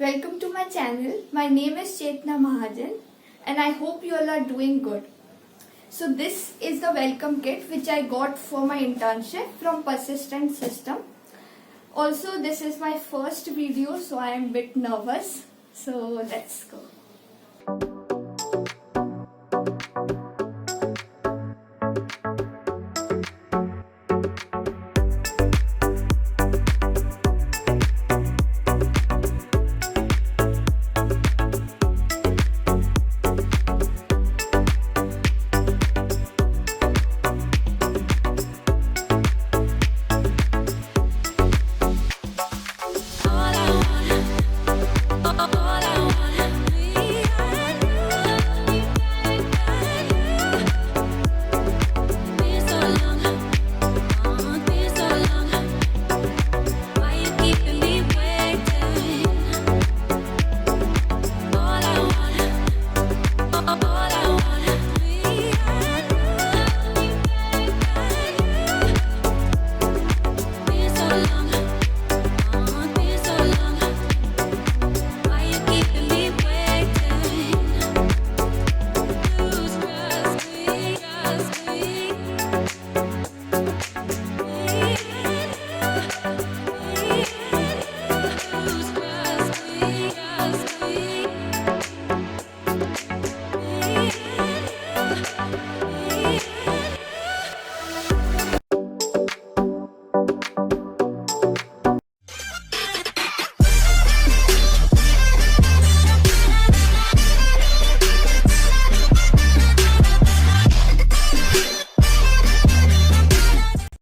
Welcome to my channel. My name is Chetna Mahajan and I hope you all are doing good. So this is the welcome kit which I got for my internship from Persistent System. Also this is my first video, so I am a bit nervous. So let's go.